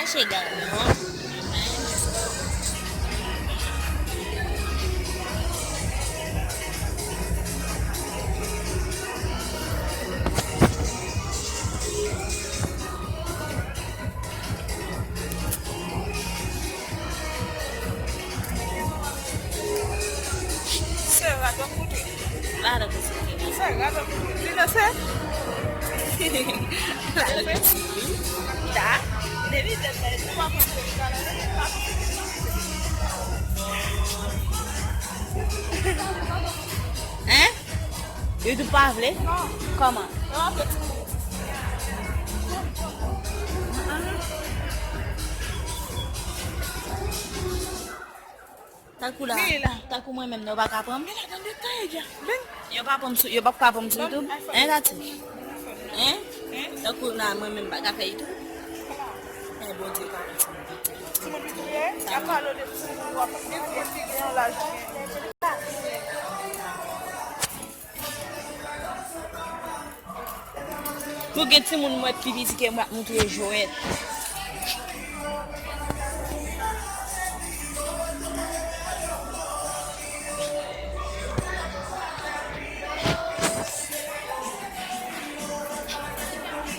Tá chegando. Claro que sí. Claro que sí. Tá? Deve ter. Hein? Eu te parle? Comment? Taku lah. Taku moi-même no baka pam. Yo pa pam yo pa pam sur YouTube. Hein là tu? Hein? Taku na moi-même baka fait YouTube. Eh bon Dieu pas. Pour que tout le monde mette pipi que moi montrer Joël.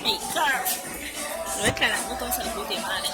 Hey, girl. No es que la moto se le pute mal.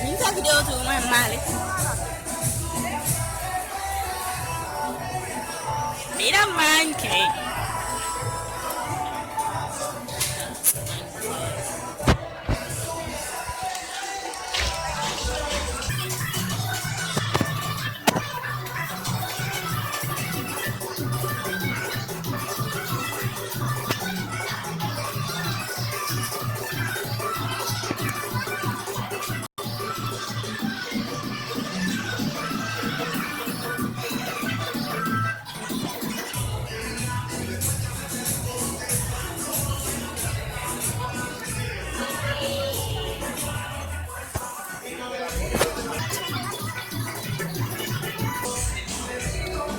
Minta video tu mal. Mira man cake.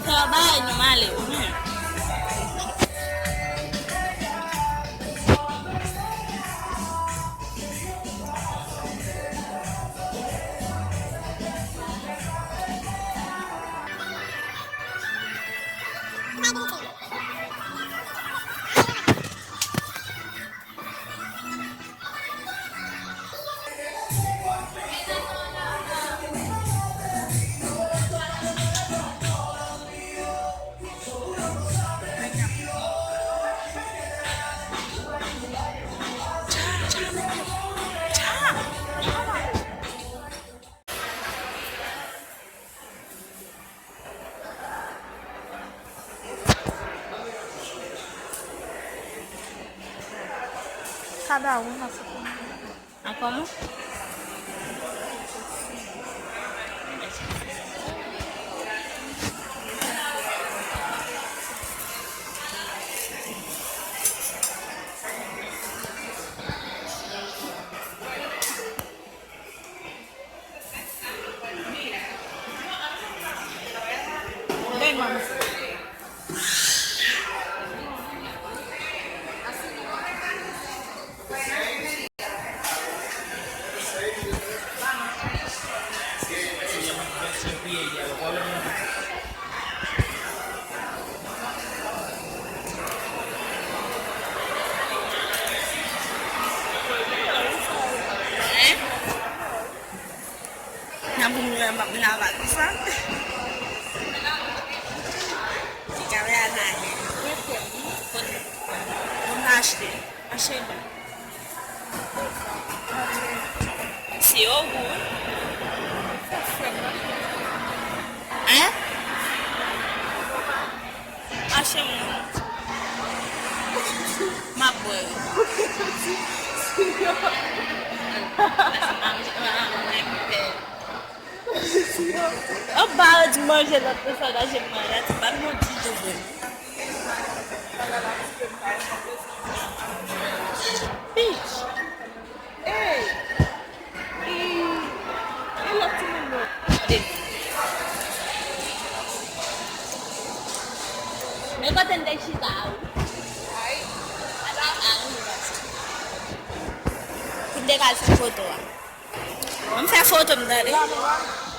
Trabalho mal. Cada uma. Ah, como? Vem, mano. Nambung lembak melawat besar. Jika ada pun nasde, asyik. Si au goût. Hein? Achei-moi. Ma boy. O bala de manja da pessoa da Gemara, tu vai morrer de bem. Bitch. Ei! E lá tu não. Eu vou tentar chegar. Ai, Kun dai ka san foto wa? Mun fa foto mun dare. lá não.